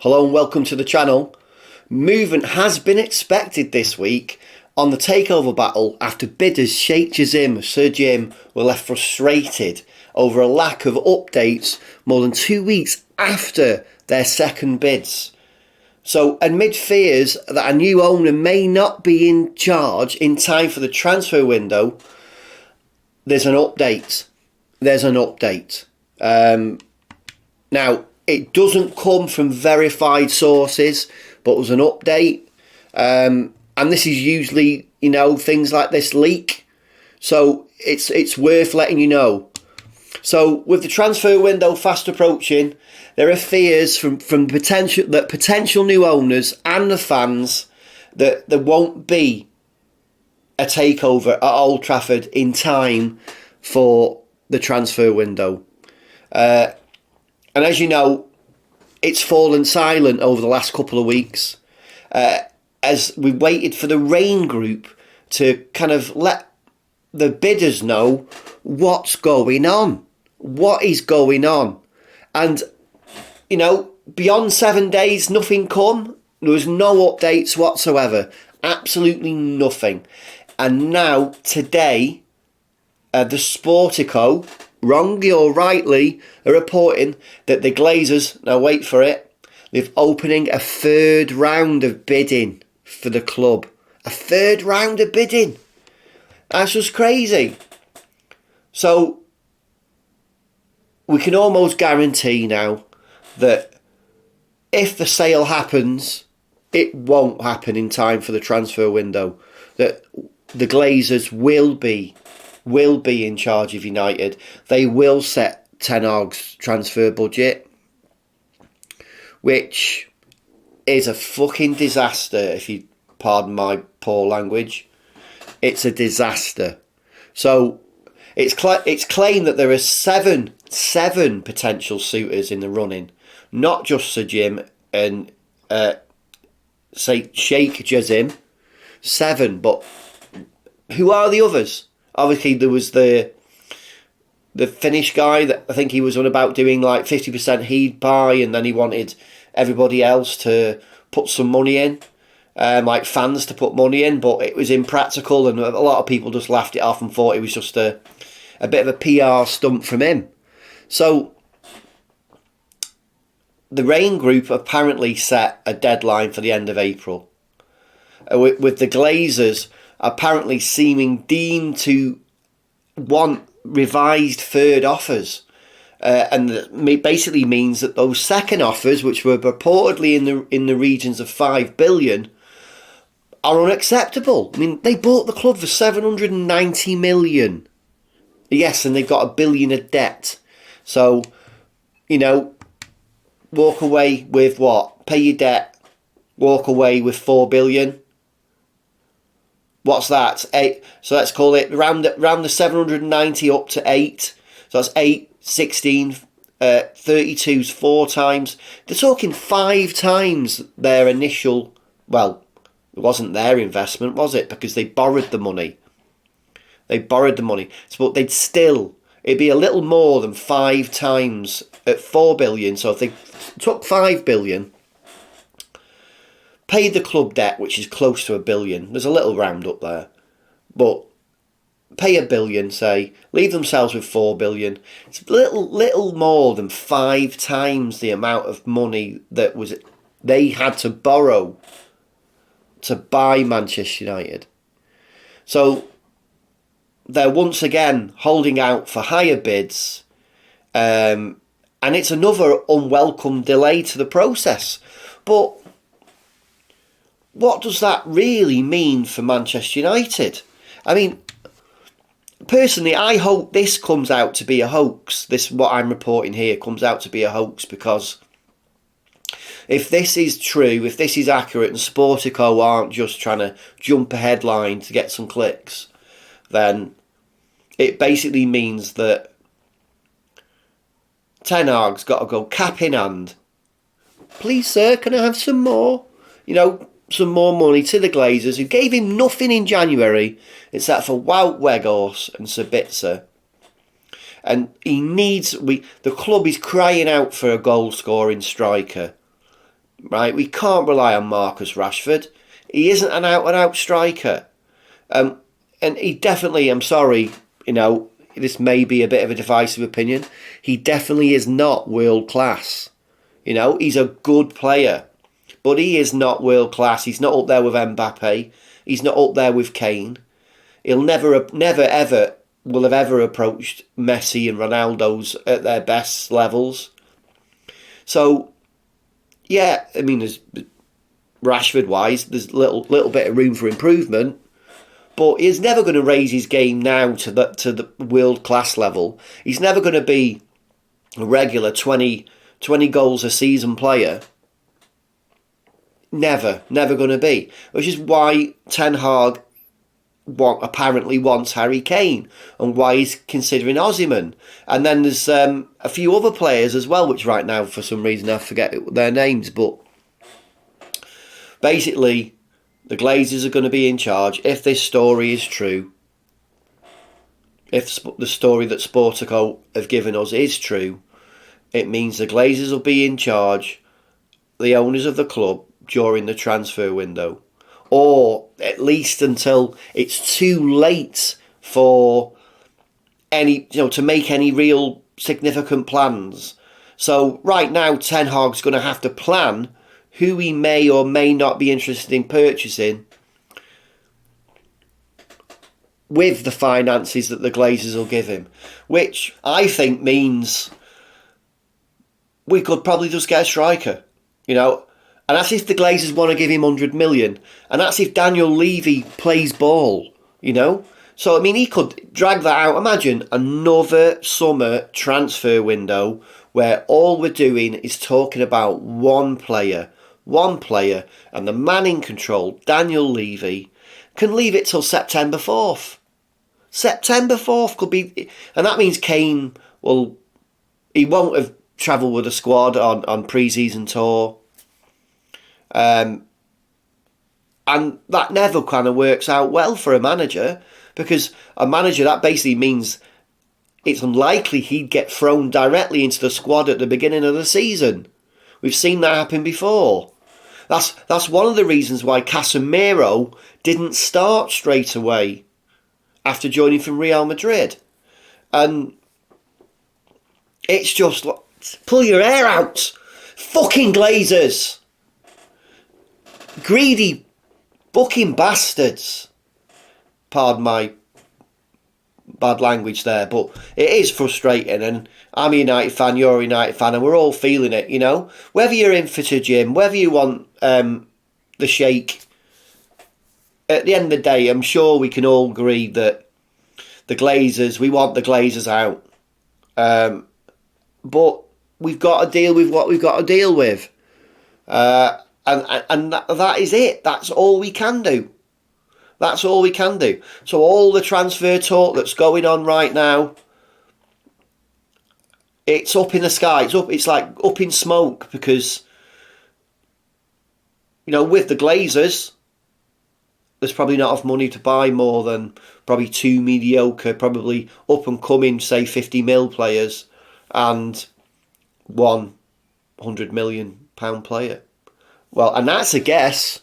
Hello and welcome to the channel. Movement has been expected this week on the takeover battle after bidders Sheikh Jassim, Sir Jim were left frustrated over a lack of updates more than 2 weeks after their second bids. So amid fears that a new owner may not be in charge in time for the transfer window, there's an update. Now, it doesn't come from verified sources, but there's an update. And this is usually, things like this leak. So it's worth letting you know. So with the transfer window fast approaching, there are fears from potential new owners and the fans that there won't be a takeover at Old Trafford in time for the transfer window. And as you know, it's fallen silent over the last couple of weeks as we waited for the Rain Group to kind of let the bidders know what's going on. What is going on? And, beyond 7 days, nothing come. There was no updates whatsoever. Absolutely nothing. And now, today, the Sportico, wrongly or rightly, are reporting that the Glazers, now wait for it, they're opening a third round of bidding for the club. A third round of bidding. That's just crazy. So, we can almost guarantee now that if the sale happens, it won't happen in time for the transfer window. That the Glazers will be in charge of United. They will set Ten Hag's transfer budget, which is a fucking disaster, if you pardon my poor language. It's a disaster. So it's claimed that there are seven potential suitors in the running, not just Sir Jim and Sheikh Jassim. 7, but who are the others? Obviously, there was the Finnish guy that I think he was on about doing like 50% he'd buy, and then he wanted everybody else to put some money in, like fans to put money in, but it was impractical, and a lot of people just laughed it off and thought it was just a bit of a PR stunt from him. So the Rain Group apparently set a deadline for the end of April, with the Glazers apparently seeming deemed to want revised third offers, and that basically means that those second offers, which were reportedly in the regions of 5 billion, are unacceptable. I mean, they bought the club for 790 million. Yes, and they've got 1 billion of debt. So, walk away with what? Pay your debt, walk away with 4 billion. What's that? 8. So let's call it round the 790 up to 8. So that's 8, 16, 32's 4 times. They're talking 5 times their initial. Well, it wasn't their investment, was it? Because they borrowed the money. So, but it'd be a little more than 5 times at 4 billion. So if they took 5 billion. Paid the club debt, which is close to 1 billion. There's a little round up there. But pay 1 billion, say. Leave themselves with 4 billion. It's little more than 5 times the amount of money that they had to borrow to buy Manchester United. So they're once again holding out for higher bids. And it's another unwelcome delay to the process. But what does that really mean for Manchester United? I mean, personally, I hope this comes out to be a hoax. What I'm reporting here comes out to be a hoax, because if this is true, if this is accurate, and Sportico aren't just trying to jump a headline to get some clicks, then it basically means that Ten Hag's got to go cap in hand. Please, sir, can I have some more? Some more money to the Glazers, who gave him nothing in January except for Wout Weghorst and Sabitzer. And the club is crying out for a goal-scoring striker. right? We can't rely on Marcus Rashford. He isn't an out-and-out striker. And he definitely, I'm sorry, this may be a bit of a divisive opinion, he definitely is not world-class. He's a good player, but he is not world-class. He's not up there with Mbappe. He's not up there with Kane. He'll never ever will have ever approached Messi and Ronaldo's at their best levels. So, yeah, I mean, there's Rashford-wise, there's a little bit of room for improvement, but he's never going to raise his game now to the world-class level. He's never going to be a regular 20 goals a season player. Never going to be. Which is why Ten Hag apparently wants Harry Kane, and why he's considering Osimhen. And then there's a few other players as well, which right now for some reason I forget their names, but basically the Glazers are going to be in charge if this story is true. If the story that Sportico have given us is true, it means the Glazers will be in charge, the owners of the club, during the transfer window. Or at least until it's too late for to make any real significant plans. So right now, Ten Hag's going to have to plan who he may or may not be interested in purchasing with the finances that the Glazers will give him. Which I think means we could probably just get a striker, And that's if the Glazers want to give him 100 million. And that's if Daniel Levy plays ball, So, I mean, he could drag that out. Imagine another summer transfer window where all we're doing is talking about one player, and the man in control, Daniel Levy, can leave it till September 4th. September 4th could be... And that means Kane he won't have travelled with the squad on pre-season tour. And that never kind of works out well for a manager, because a manager, that basically means it's unlikely he'd get thrown directly into the squad at the beginning of the season. We've seen that happen before. That's one of the reasons why Casemiro didn't start straight away after joining from Real Madrid. And it's just, pull your hair out. Fucking Glazers. Greedy fucking bastards. Pardon my bad language there, but it is frustrating, and I'm a United fan, you're a United fan, and we're all feeling it, Whether you're in for Jim, whether you want the Sheikh, at the end of the day, I'm sure we can all agree that we want the Glazers out. But we've got to deal with what we've got to deal with. And that is it. That's all we can do. That's all we can do. So all the transfer talk that's going on right now, it's up in the sky. It's like up in smoke, because, with the Glazers, there's probably not enough money to buy more than probably two mediocre, probably up and coming, say 50 mil players, and one £100 million player. Well, and that's a guess.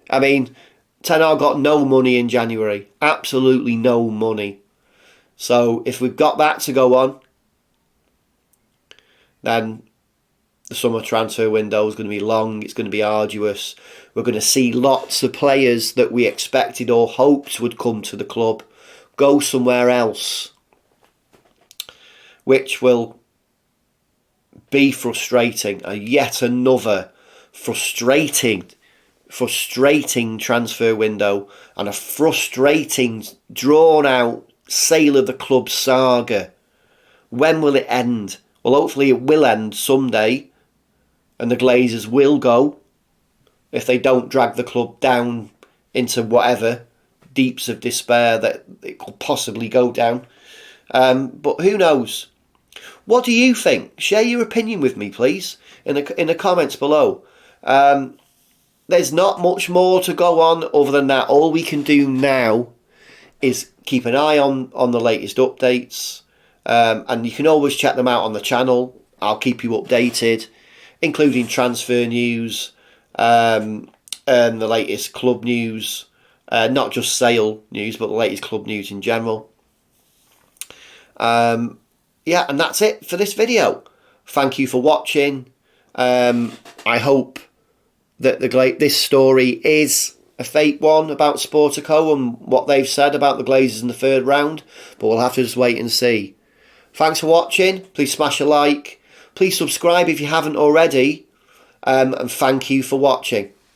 I mean, Ten Hag got no money in January. Absolutely no money. So if we've got that to go on, then the summer transfer window is going to be long. It's going to be arduous. We're going to see lots of players that we expected or hoped would come to the club go somewhere else, which will be frustrating. Yet another frustrating transfer window, and a frustrating, drawn out sale of the club saga. When will it end? Well, hopefully it will end someday, and the Glazers will go, if they don't drag the club down into whatever deeps of despair that it could possibly go down. But who knows? What do you think? Share your opinion with me, please, in the comments below. There's not much more to go on other than that. All we can do now is keep an eye on the latest updates. And you can always check them out on the channel. I'll keep you updated, including transfer news, and the latest club news, not just sale news, but the latest club news in general. Yeah, and that's it for this video. Thank you for watching. I hope that this story is a fake one about Sportico and what they've said about the Glazers in the third round, but we'll have to just wait and see. Thanks for watching. Please smash a like. Please subscribe if you haven't already. And thank you for watching.